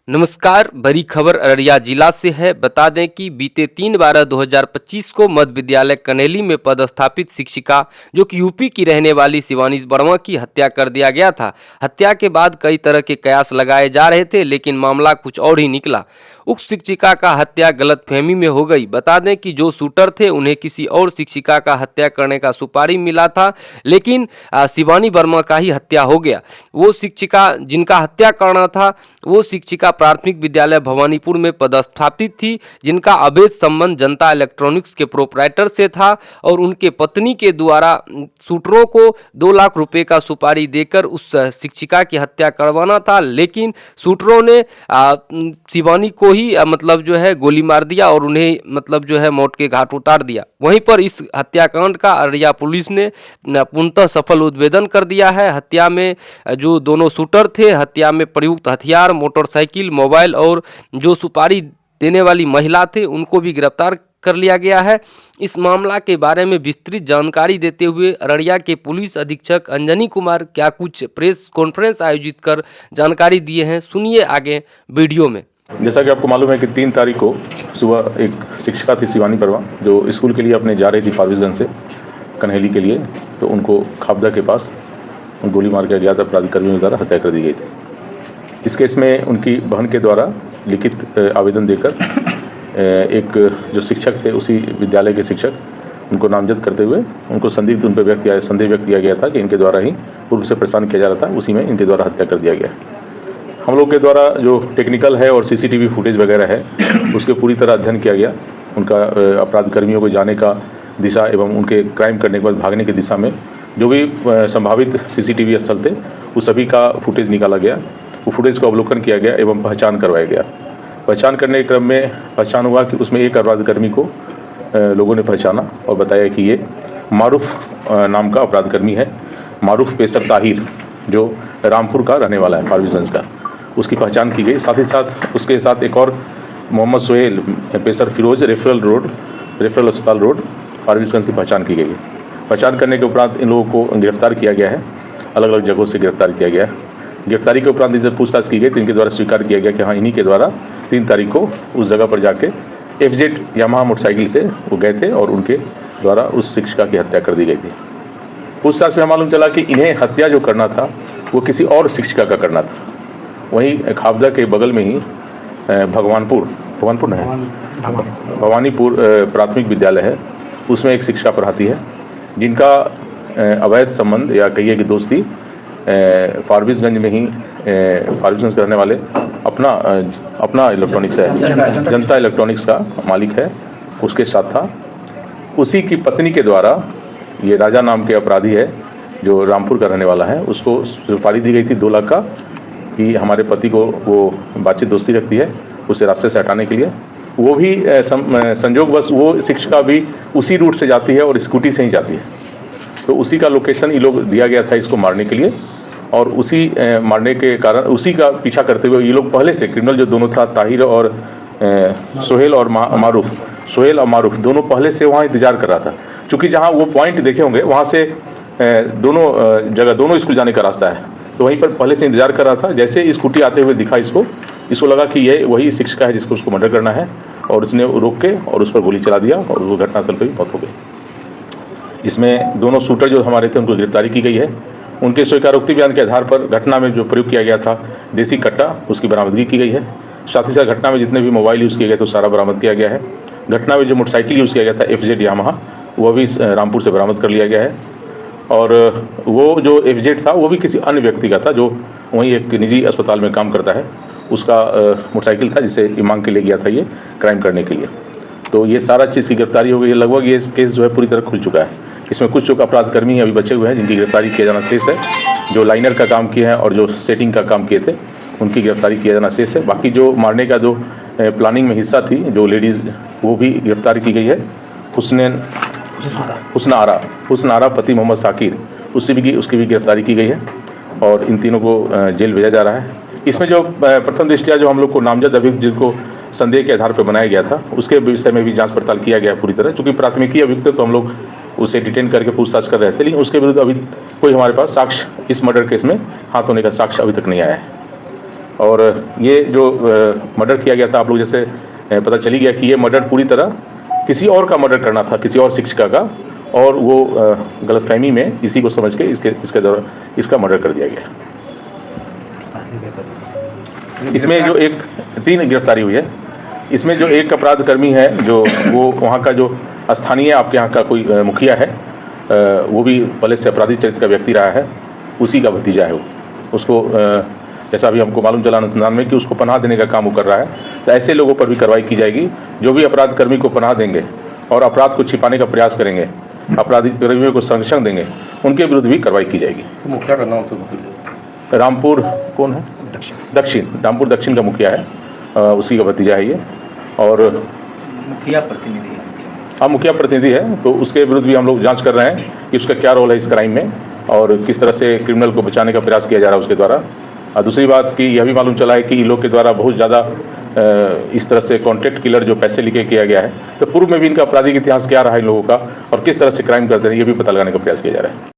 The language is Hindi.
नमस्कार। बड़ी खबर अररिया जिला से है। बता दें कि बीते 3/12/2025 को मध्य विद्यालय कनेली में पदस्थापित शिक्षिका जो कि यूपी की रहने वाली शिवानी वर्मा की हत्या कर दिया गया था। हत्या के बाद कई तरह के कयास लगाए जा रहे थे, लेकिन मामला कुछ और ही निकला। उक्त शिक्षिका का हत्या गलतफहमी में हो गई। बता दें कि जो शूटर थे उन्हें किसी और शिक्षिका का हत्या करने का सुपारी मिला था, लेकिन शिवानी वर्मा का ही हत्या हो गया। वो शिक्षिका जिनका हत्या करना था वो शिक्षिका प्राथमिक विद्यालय भवानीपुर में पदस्थापित थी, जिनका अवैध संबंध जनता इलेक्ट्रॉनिक्स के प्रोपराइटर से था और उनके पत्नी के द्वारा शूटरों को 2 लाख रुपए का सुपारी देकर उस शिक्षिका की हत्या करवाना था, लेकिन शूटरों ने शिवानी को ही मतलब जो है गोली मार दिया और उन्हें मतलब जो है मौत के घाट उतार दिया। वहीं पर इस हत्याकांड का अररिया पुलिस ने पूर्णतः सफल उद्भेदन कर दिया है। हत्या में जो दोनों शूटर थे, हत्या में प्रयुक्त हथियार, मोटरसाइकिल, मोबाइल और जो सुपारी देने वाली महिला थे उनको भी गिरफ्तार कर लिया गया है। इस मामला के बारे में विस्तृत जानकारी देते हुए अररिया के पुलिस अधीक्षक अंजनी कुमार क्या कुछ प्रेस कॉन्फ्रेंस आयोजित कर जानकारी दिए हैं, सुनिए आगे वीडियो में। जैसा कि आपको मालूम है कि 3 तारीख को सुबह एक शिक्षिका थी शिवानी वर्मा, जो स्कूल के लिए अपने जा रही थी फारबिसगंज से कन्हेली के लिए, तो उनको खाबदा के पास गोली मार के अज्ञात अपराधी कर्मियों द्वारा हत्या कर दी गई थी। इस केस में उनकी बहन के द्वारा लिखित आवेदन देकर एक जो शिक्षक थे, उसी विद्यालय के शिक्षक, उनको नामजद करते हुए उनको संदिग्ध उन पर संदेह व्यक्त किया गया था कि इनके द्वारा ही पूर्व से परेशान किया जा रहा था, उसी में इनके द्वारा हत्या कर दिया गया। हम लोग के द्वारा जो टेक्निकल है और सीसीटीवी फुटेज वगैरह है उसके पूरी तरह अध्ययन किया गया। उनका अपराध कर्मियों को जाने का दिशा एवं उनके क्राइम करने के बाद भागने की दिशा में जो भी संभावित सीसीटीवी स्थल थे उस सभी का फुटेज निकाला गया। वो फुटेज को अवलोकन किया गया एवं पहचान करवाया गया। पहचान करने के क्रम में पहचान हुआ कि उसमें एक अपराध कर्मी को लोगों ने पहचाना और बताया कि ये मारूफ नाम का अपराध कर्मी है। मारूफ पेशर ताहिर, जो रामपुर का रहने वाला है, फारबिसगंज का, उसकी पहचान की गई। साथ ही साथ उसके साथ एक और मोहम्मद सोहेल पेशर फिरोज रेफरल अस्पताल रोड फारबिसगंज की पहचान की गई है। पहचान करने के उपरांत इन लोगों को गिरफ्तार किया गया है, अलग अलग जगहों से गिरफ्तार किया गया है। गिरफ्तारी के उपरांत इनसे पूछताछ की गई तो इनके द्वारा स्वीकार किया गया कि हाँ, इन्हीं के द्वारा 3 तारीख को उस जगह पर जाके FZ यामाहा मोटरसाइकिल से वो गए थे और उनके द्वारा उस शिक्षिका की हत्या कर दी गई थी। पूछताछ में मालूम चला कि इन्हें हत्या जो करना था वो किसी और शिक्षिका का करना था। वहीं खाबदा के बगल में ही भवानीपुर प्राथमिक विद्यालय है, उसमें एक शिक्षिका पढ़ाती है जिनका अवैध संबंध या कहिए कि दोस्ती फारबिसगंज में ही फारबिसगंज रहने वाले अपना इलेक्ट्रॉनिक्स है, जनता इलेक्ट्रॉनिक्स का मालिक है, उसके साथ था। उसी की पत्नी के द्वारा ये राजा नाम के अपराधी है जो रामपुर का रहने वाला है, उसको सुपारी दी गई थी 2 लाख का कि हमारे पति को वो बातचीत दोस्ती रखती है, उसे रास्ते से हटाने के लिए। वो भी संजोगवश वो शिक्षिका भी उसी रूट से जाती है और स्कूटी से ही जाती है, तो उसी का लोकेशन ये लोग दिया गया था इसको मारने के लिए। और उसी मारने के कारण उसी का पीछा करते हुए ये लोग पहले से क्रिमिनल जो दोनों था, ताहिर और सोहेल और मारूफ दोनों पहले से वहाँ इंतजार कर रहा था। चूँकि जहाँ वो पॉइंट देखे होंगे वहाँ से दोनों स्कूल जाने का रास्ता है, तो वहीं पर पहले से इंतजार कर रहा था। जैसे स्कूटी आते हुए दिखा इसको लगा कि ये वही शिक्षिका है जिसको उसको मर्डर करना है, और उसने रोक के और उस पर गोली चला दिया और वो घटनास्थल पर ही मौत हो गई। इसमें दोनों शूटर जो हमारे थे उनको गिरफ्तारी की गई है। उनके स्वीकारोक्ति बयान के आधार पर घटना में जो प्रयोग किया गया था देसी कट्टा, उसकी बरामदगी की गई है। साथ ही साथ घटना में जितने भी मोबाइल यूज़ किए गए थे सारा बरामद किया गया है। घटना में जो मोटरसाइकिल यूज़ किया गया था FZ यामाहा, वह भी रामपुर से बरामद कर लिया गया है। और वो जो FZ था वो भी किसी अन्य व्यक्ति का था जो वहीं एक निजी अस्पताल में काम करता है, उसका मोटरसाइकिल था जिसे ये मांग के ले गया था ये क्राइम करने के लिए। तो ये सारा चीज़ की गिरफ्तारी हो गई है। लगभग ये केस जो है पूरी तरह खुल चुका है। इसमें कुछ जो अपराध कर्मी अभी बचे हुए हैं जिनकी गिरफ्तारी किया जाना शेष है, जो लाइनर का काम किए हैं और जो सेटिंग का काम किए थे उनकी गिरफ्तारी किया जाना शेष है। बाकी जो मारने का जो प्लानिंग में हिस्सा थी जो लेडीज़, वो भी गिरफ्तार की गई है। हुस्न आरा पति मोहम्मद साकिर, उसकी भी गिरफ्तारी की गई है और इन तीनों को जेल भेजा जा रहा है। इसमें जो प्रथम दृष्टया जो हम लोग को नामजद अभियुक्त जिनको संदेह के आधार पर बनाया गया था उसके विषय में भी जांच पड़ताल किया गया पूरी तरह। चूँकि प्राथमिकी अभियुक्त तो हम लोग उसे डिटेन करके पूछताछ कर रहे थे, लेकिन उसके विरुद्ध अभी कोई हमारे पास साक्ष्य इस मर्डर केस में हाथ होने का साक्ष्य अभी तक नहीं आया है। और ये जो मर्डर किया गया था, आप लोग जैसे पता चली गया कि ये मर्डर पूरी तरह किसी और का मर्डर करना था, किसी और शिक्षिका का, और वो गलतफहमी में इसी को समझ के इसके दौरान इसका मर्डर कर दिया गया। इसमें जो एक 3 गिरफ्तारी हुई है। इसमें जो एक अपराध कर्मी है, जो वो वहाँ का जो स्थानीय आपके यहाँ का कोई मुखिया है, वो भी पहले से अपराधी चरित्र का व्यक्ति रहा है, उसी का भतीजा है वो। उसको जैसा अभी हमको मालूम चला अनुसंधान में कि उसको पनाह देने का काम वो कर रहा है। तो ऐसे लोगों पर भी कार्रवाई की जाएगी जो भी अपराध कर्मी को पनाह देंगे और अपराध को छिपाने का प्रयास करेंगे, अपराधी कर्मियों को संरक्षण देंगे, उनके विरुद्ध भी कार्रवाई की जाएगी। मुखिया का नाम से रामपुर कौन है? दक्षिण, रामपुर दक्षिण का मुखिया है, उसी का भतीजा है ये। और मुखिया प्रतिनिधि है। हाँ, मुखिया प्रतिनिधि है, तो उसके विरुद्ध भी हम लोग जांच कर रहे हैं कि उसका क्या रोल है इस क्राइम में और किस तरह से क्रिमिनल को बचाने का प्रयास किया जा रहा है उसके द्वारा। और दूसरी बात कि यह भी मालूम चला है कि इन लोग के द्वारा बहुत ज़्यादा इस तरह से कॉन्ट्रैक्ट किलर जो पैसे लेके किया गया है, तो पूर्व में भी इनका आपराधिक इतिहास क्या रहा है इन लोगों का और किस तरह से क्राइम करते हैं, ये भी पता लगाने का प्रयास किया जा रहा है।